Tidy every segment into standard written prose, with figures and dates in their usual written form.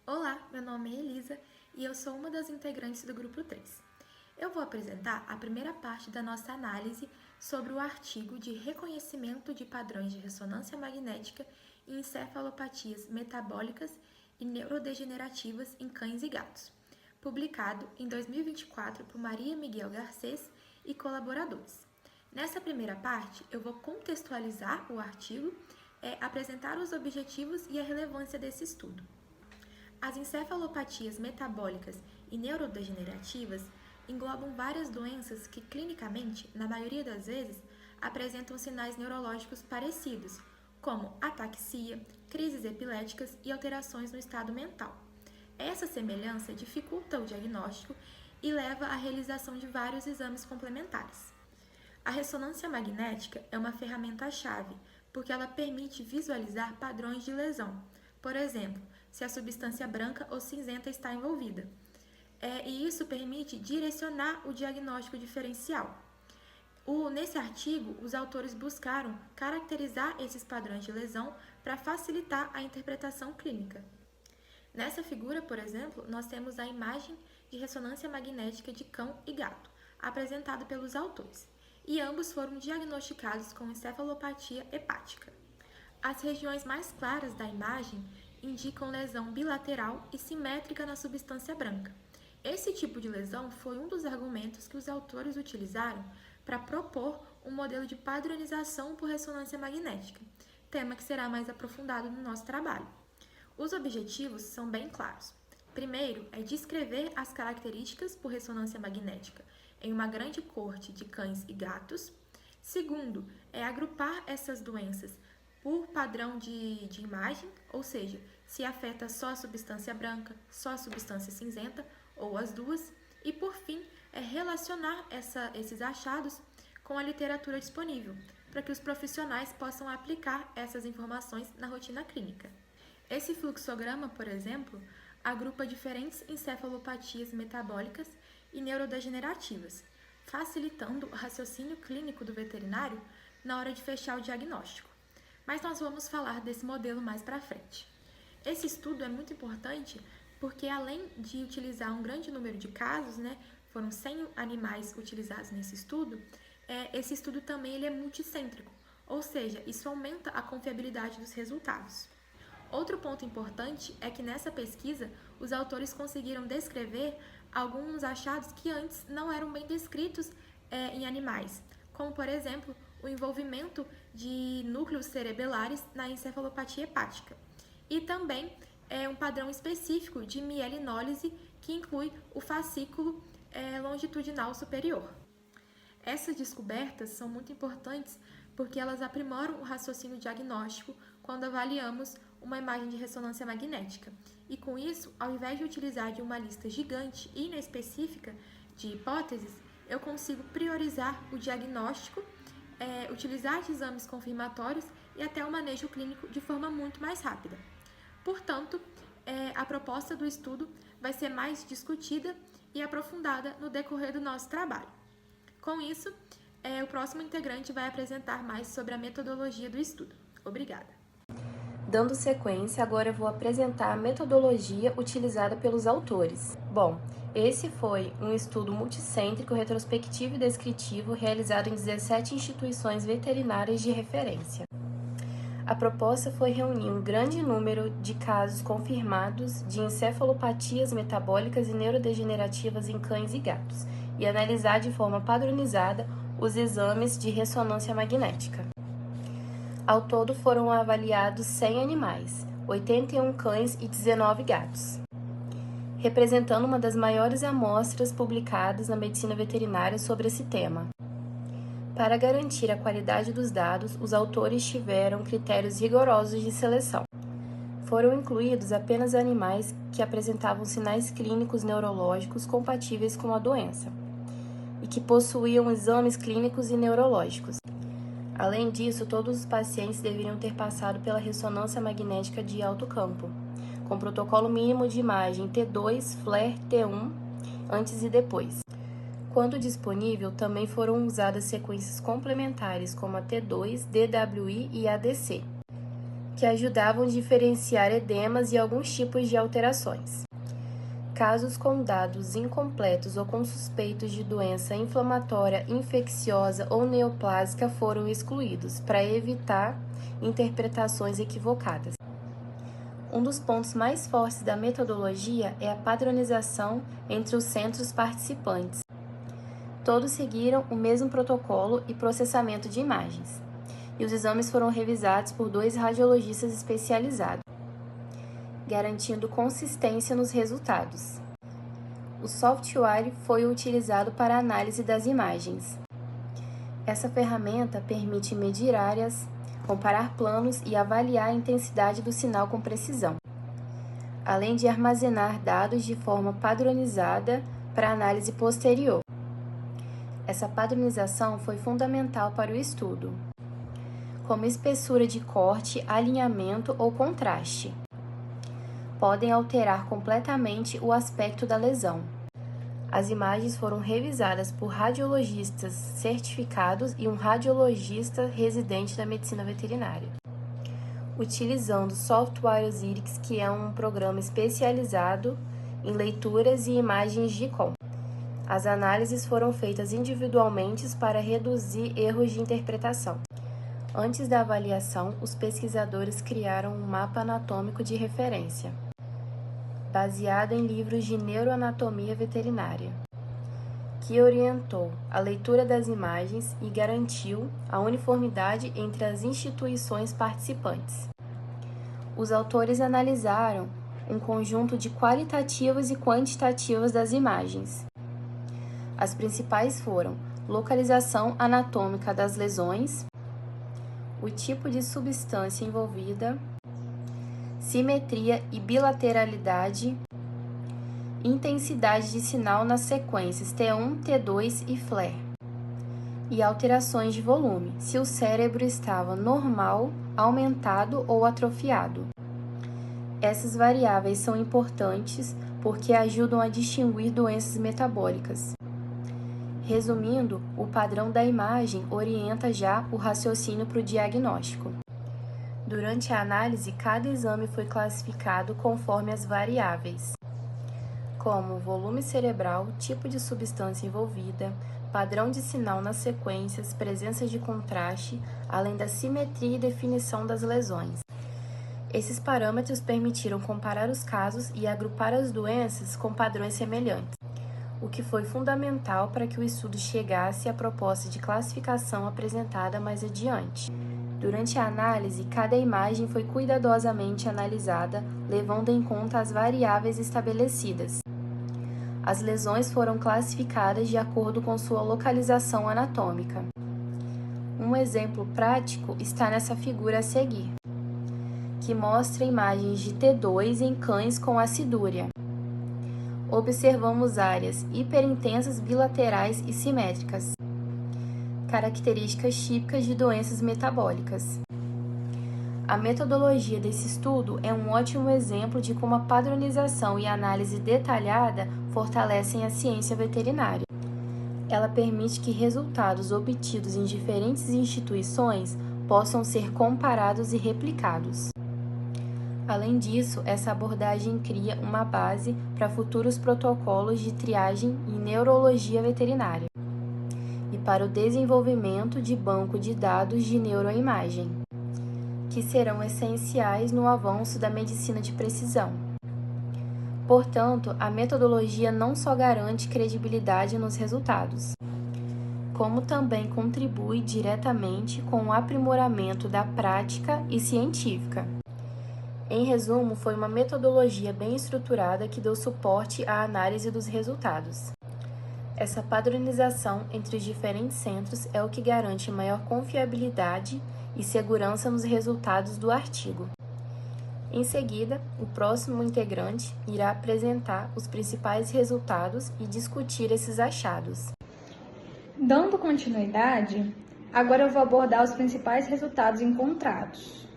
Olá, meu nome é Elisa e eu sou uma das integrantes do Grupo 3. Eu vou apresentar a primeira parte da nossa análise sobre o artigo de reconhecimento de padrões de ressonância magnética em encefalopatias metabólicas e neurodegenerativas em cães e gatos, publicado em 2024 por Maria Miguel Garcês e colaboradores. Nessa primeira parte, eu vou contextualizar o artigo, apresentar os objetivos e a relevância desse estudo. As encefalopatias metabólicas e neurodegenerativas englobam várias doenças que, clinicamente, na maioria das vezes, apresentam sinais neurológicos parecidos, como ataxia, crises epiléticas e alterações no estado mental. Essa semelhança dificulta o diagnóstico e leva à realização de vários exames complementares. A ressonância magnética é uma ferramenta-chave, porque ela permite visualizar padrões de lesão. Por exemplo, se a substância branca ou cinzenta está envolvida. E isso permite direcionar o diagnóstico diferencial. Nesse artigo, os autores buscaram caracterizar esses padrões de lesão para facilitar a interpretação clínica. Nessa figura, por exemplo, nós temos a imagem de ressonância magnética de cão e gato, apresentada pelos autores, e ambos foram diagnosticados com encefalopatia hepática. As regiões mais claras da imagem indicam lesão bilateral e simétrica na substância branca. Esse tipo de lesão foi um dos argumentos que os autores utilizaram para propor um modelo de padronização por ressonância magnética, tema que será mais aprofundado no nosso trabalho. Os objetivos são bem claros. Primeiro, é descrever as características por ressonância magnética em uma grande corte de cães e gatos. Segundo, é agrupar essas doenças por padrão de imagem, ou seja, se afeta só a substância branca, só a substância cinzenta ou as duas. E, por fim, é relacionar esses achados com a literatura disponível, para que os profissionais possam aplicar essas informações na rotina clínica. Esse fluxograma, por exemplo, agrupa diferentes encefalopatias metabólicas e neurodegenerativas, facilitando o raciocínio clínico do veterinário na hora de fechar o diagnóstico. Mas nós vamos falar desse modelo mais para frente. Esse estudo é muito importante porque, além de utilizar um grande número de casos, foram 100 animais utilizados nesse estudo, esse estudo também ele é multicêntrico, ou seja, isso aumenta a confiabilidade dos resultados. Outro ponto importante é que nessa pesquisa os autores conseguiram descrever alguns achados que antes não eram bem descritos em animais, como, por exemplo, o envolvimento de núcleos cerebelares na encefalopatia hepática. E também um padrão específico de mielinólise que inclui o fascículo longitudinal superior. Essas descobertas são muito importantes porque elas aprimoram o raciocínio diagnóstico quando avaliamos uma imagem de ressonância magnética. E com isso, ao invés de utilizar de uma lista gigante e inespecífica de hipóteses, eu consigo priorizar o diagnóstico, utilizar de exames confirmatórios e até o manejo clínico de forma muito mais rápida. Portanto, a proposta do estudo vai ser mais discutida e aprofundada no decorrer do nosso trabalho. Com isso, o próximo integrante vai apresentar mais sobre a metodologia do estudo. Obrigada. Dando sequência, agora eu vou apresentar a metodologia utilizada pelos autores. Bom, esse foi um estudo multicêntrico, retrospectivo e descritivo realizado em 17 instituições veterinárias de referência. A proposta foi reunir um grande número de casos confirmados de encefalopatias metabólicas e neurodegenerativas em cães e gatos e analisar de forma padronizada os exames de ressonância magnética. Ao todo foram avaliados 100 animais, 81 cães e 19 gatos, representando uma das maiores amostras publicadas na medicina veterinária sobre esse tema. Para garantir a qualidade dos dados, os autores tiveram critérios rigorosos de seleção. Foram incluídos apenas animais que apresentavam sinais clínicos neurológicos compatíveis com a doença e que possuíam exames clínicos e neurológicos. Além disso, todos os pacientes deveriam ter passado pela ressonância magnética de alto campo, com protocolo mínimo de imagem T2, FLAIR, T1, antes e depois. Quando disponível, também foram usadas sequências complementares como a T2, DWI e ADC. que ajudavam a diferenciar edemas e alguns tipos de alterações. Casos com dados incompletos ou com suspeitos de doença inflamatória, infecciosa ou neoplásica foram excluídos, para evitar interpretações equivocadas. Um dos pontos mais fortes da metodologia é a padronização entre os centros participantes. Todos seguiram o mesmo protocolo e processamento de imagens, e os exames foram revisados por 2 radiologistas especializados, garantindo consistência nos resultados. O software foi utilizado para a análise das imagens. Essa ferramenta permite medir áreas, comparar planos e avaliar a intensidade do sinal com precisão, além de armazenar dados de forma padronizada para análise posterior. Essa padronização foi fundamental para o estudo, como espessura de corte, alinhamento ou contraste. Podem alterar completamente o aspecto da lesão. As imagens foram revisadas por radiologistas certificados e um radiologista residente da medicina veterinária, utilizando o software Osiris, que é um programa especializado em leituras e imagens de com. As análises foram feitas individualmente para reduzir erros de interpretação. Antes da avaliação, os pesquisadores criaram um mapa anatômico de referência, baseado em livros de neuroanatomia veterinária, que orientou a leitura das imagens e garantiu a uniformidade entre as instituições participantes. Os autores analisaram um conjunto de qualitativas e quantitativas das imagens. As principais foram localização anatômica das lesões, o tipo de substância envolvida, simetria e bilateralidade, intensidade de sinal nas sequências T1, T2 e flare, e alterações de volume, se o cérebro estava normal, aumentado ou atrofiado. Essas variáveis são importantes porque ajudam a distinguir doenças metabólicas. Resumindo, o padrão da imagem orienta já o raciocínio para o diagnóstico. Durante a análise, cada exame foi classificado conforme as variáveis, como volume cerebral, tipo de substância envolvida, padrão de sinal nas sequências, presença de contraste, além da simetria e definição das lesões. Esses parâmetros permitiram comparar os casos e agrupar as doenças com padrões semelhantes, o que foi fundamental para que o estudo chegasse à proposta de classificação apresentada mais adiante. Durante a análise, cada imagem foi cuidadosamente analisada, levando em conta as variáveis estabelecidas. As lesões foram classificadas de acordo com sua localização anatômica. Um exemplo prático está nessa figura a seguir, que mostra imagens de T2 em cães com acidúria. Observamos áreas hiperintensas bilaterais e simétricas, características típicas de doenças metabólicas. A metodologia desse estudo é um ótimo exemplo de como a padronização e a análise detalhada fortalecem a ciência veterinária. Ela permite que resultados obtidos em diferentes instituições possam ser comparados e replicados. Além disso, essa abordagem cria uma base para futuros protocolos de triagem em neurologia veterinária e para o desenvolvimento de banco de dados de neuroimagem, que serão essenciais no avanço da medicina de precisão. Portanto, a metodologia não só garante credibilidade nos resultados, como também contribui diretamente com o aprimoramento da prática e científica. Em resumo, foi uma metodologia bem estruturada que deu suporte à análise dos resultados. Essa padronização entre os diferentes centros é o que garante maior confiabilidade e segurança nos resultados do artigo. Em seguida, o próximo integrante irá apresentar os principais resultados e discutir esses achados. Dando continuidade, agora eu vou abordar os principais resultados encontrados.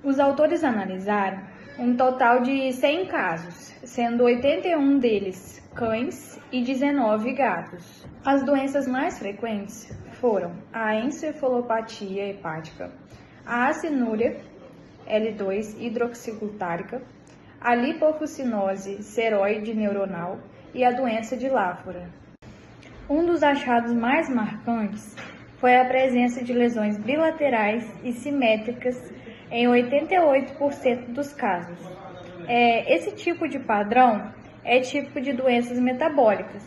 Os autores analisaram um total de 100 casos, sendo 81 deles cães e 19 gatos. As doenças mais frequentes foram a encefalopatia hepática, a acinúria, L2-hidroxiglutarica, a lipofucinose seroide neuronal e a doença de Lafora. Um dos achados mais marcantes foi a presença de lesões bilaterais e simétricas em 88% dos casos. Esse tipo de padrão é típico de doenças metabólicas,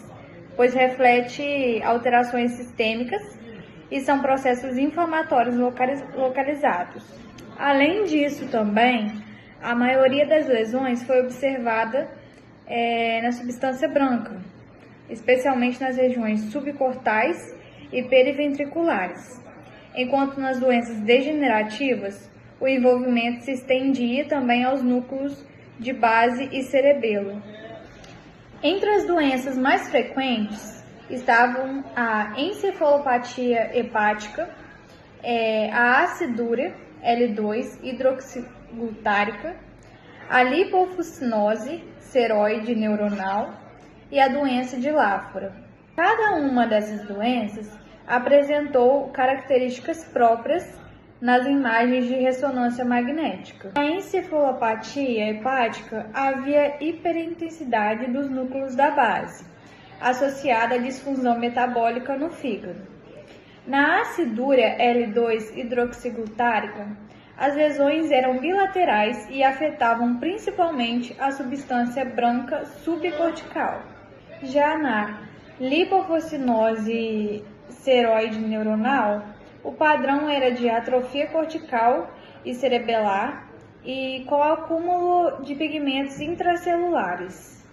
pois reflete alterações sistêmicas e são processos inflamatórios localizados. Além disso, também, a maioria das lesões foi observada na substância branca, especialmente nas regiões subcortais e periventriculares, enquanto nas doenças degenerativas, o envolvimento se estendia também aos núcleos de base e cerebelo. Entre as doenças mais frequentes estavam a encefalopatia hepática, a acidúria L2-hidroxiglutarica, a lipofucinose seroide neuronal e a doença de Lafora. Cada uma dessas doenças apresentou características próprias nas imagens de ressonância magnética. Na encefalopatia hepática havia hiperintensidade dos núcleos da base, associada à disfunção metabólica no fígado. Na acidúria L2-hidroxiglutarica, as lesões eram bilaterais e afetavam principalmente a substância branca subcortical. Já na lipofucinose seroide neuronal, o padrão era de atrofia cortical e cerebelar e com acúmulo de pigmentos intracelulares.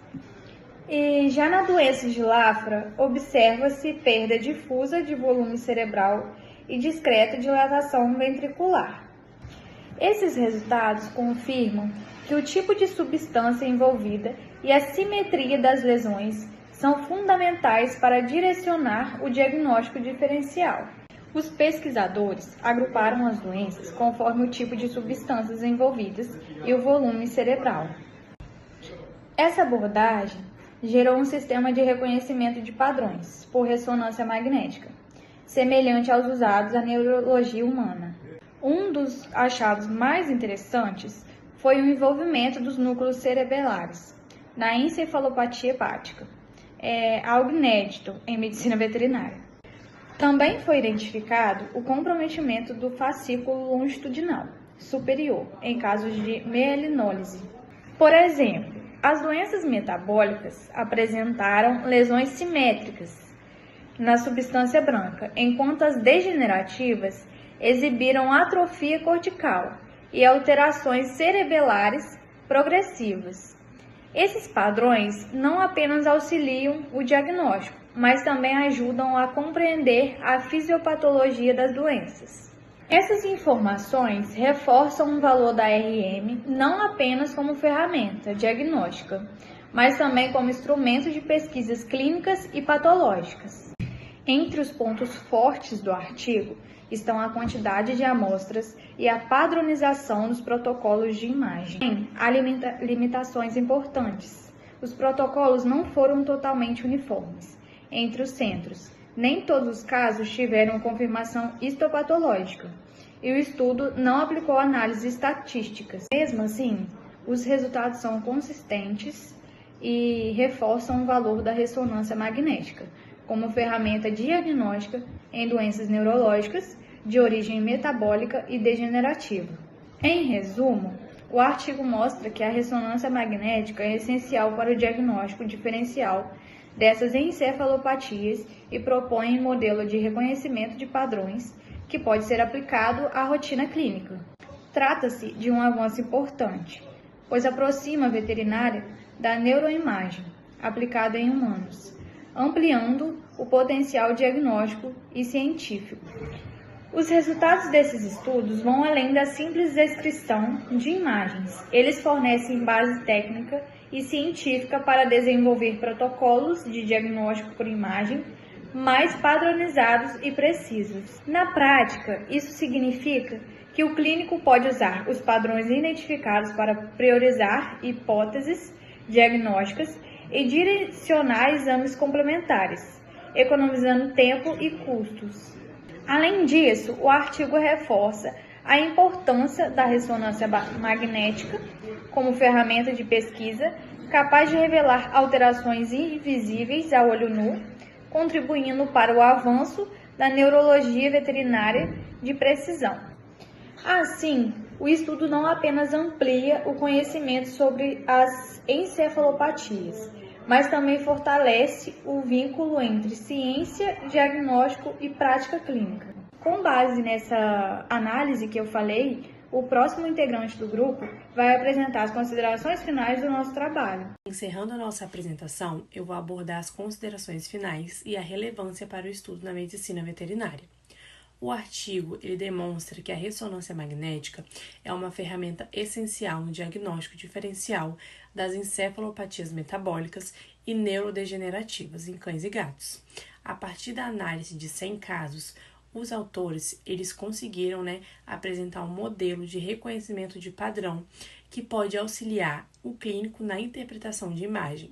E já na doença de Lafora, observa-se perda difusa de volume cerebral e discreta dilatação ventricular. Esses resultados confirmam que o tipo de substância envolvida e a simetria das lesões são fundamentais para direcionar o diagnóstico diferencial. Os pesquisadores agruparam as doenças conforme o tipo de substâncias envolvidas e o volume cerebral. Essa abordagem gerou um sistema de reconhecimento de padrões por ressonância magnética, semelhante aos usados na neurologia humana. Um dos achados mais interessantes foi o envolvimento dos núcleos cerebelares na encefalopatia hepática, algo inédito em medicina veterinária. Também foi identificado o comprometimento do fascículo longitudinal superior em casos de mielinólise. Por exemplo, as doenças metabólicas apresentaram lesões simétricas na substância branca, enquanto as degenerativas exibiram atrofia cortical e alterações cerebelares progressivas. Esses padrões não apenas auxiliam o diagnóstico, mas também ajudam a compreender a fisiopatologia das doenças. Essas informações reforçam o valor da RM não apenas como ferramenta diagnóstica, mas também como instrumento de pesquisas clínicas e patológicas. Entre os pontos fortes do artigo estão a quantidade de amostras e a padronização dos protocolos de imagem. Há limitações importantes. Os protocolos não foram totalmente uniformes entre os centros. Nem todos os casos tiveram confirmação histopatológica e o estudo não aplicou análises estatísticas. Mesmo assim, os resultados são consistentes e reforçam o valor da ressonância magnética como ferramenta diagnóstica em doenças neurológicas de origem metabólica e degenerativa. Em resumo, o artigo mostra que a ressonância magnética é essencial para o diagnóstico diferencial dessas encefalopatias e propõe um modelo de reconhecimento de padrões que pode ser aplicado à rotina clínica. Trata-se de um avanço importante, pois aproxima a veterinária da neuroimagem aplicada em humanos, ampliando o potencial diagnóstico e científico. Os resultados desses estudos vão além da simples descrição de imagens. Eles fornecem base técnica e científica para desenvolver protocolos de diagnóstico por imagem mais padronizados e precisos. Na prática, isso significa que o clínico pode usar os padrões identificados para priorizar hipóteses diagnósticas e direcionar exames complementares, economizando tempo e custos. Além disso, o artigo reforça a importância da ressonância magnética como ferramenta de pesquisa capaz de revelar alterações invisíveis a olho nu, contribuindo para o avanço da neurologia veterinária de precisão. Assim, o estudo não apenas amplia o conhecimento sobre as encefalopatias, mas também fortalece o vínculo entre ciência, diagnóstico e prática clínica. Com base nessa análise que eu falei, o próximo integrante do grupo vai apresentar as considerações finais do nosso trabalho. Encerrando a nossa apresentação, eu vou abordar as considerações finais e a relevância para o estudo na medicina veterinária. O artigo ele demonstra que a ressonância magnética é uma ferramenta essencial no diagnóstico diferencial das encefalopatias metabólicas e neurodegenerativas em cães e gatos. A partir da análise de 100 casos, os autores eles conseguiram apresentar um modelo de reconhecimento de padrão que pode auxiliar o clínico na interpretação de imagem.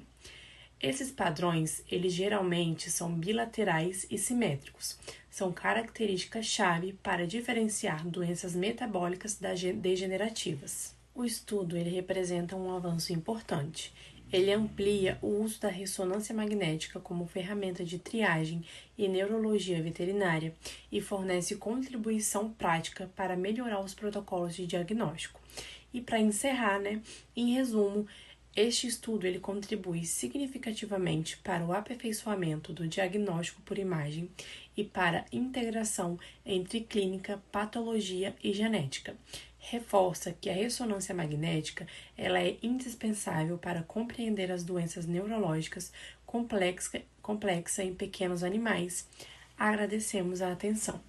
Esses padrões, eles geralmente são bilaterais e simétricos. São características-chave para diferenciar doenças metabólicas das degenerativas. O estudo ele representa um avanço importante. Ele amplia o uso da ressonância magnética como ferramenta de triagem e neurologia veterinária e fornece contribuição prática para melhorar os protocolos de diagnóstico. E para encerrar, em resumo, este estudo ele contribui significativamente para o aperfeiçoamento do diagnóstico por imagem e para a integração entre clínica, patologia e genética. Reforça que a ressonância magnética ela é indispensável para compreender as doenças neurológicas complexas em pequenos animais. Agradecemos a atenção.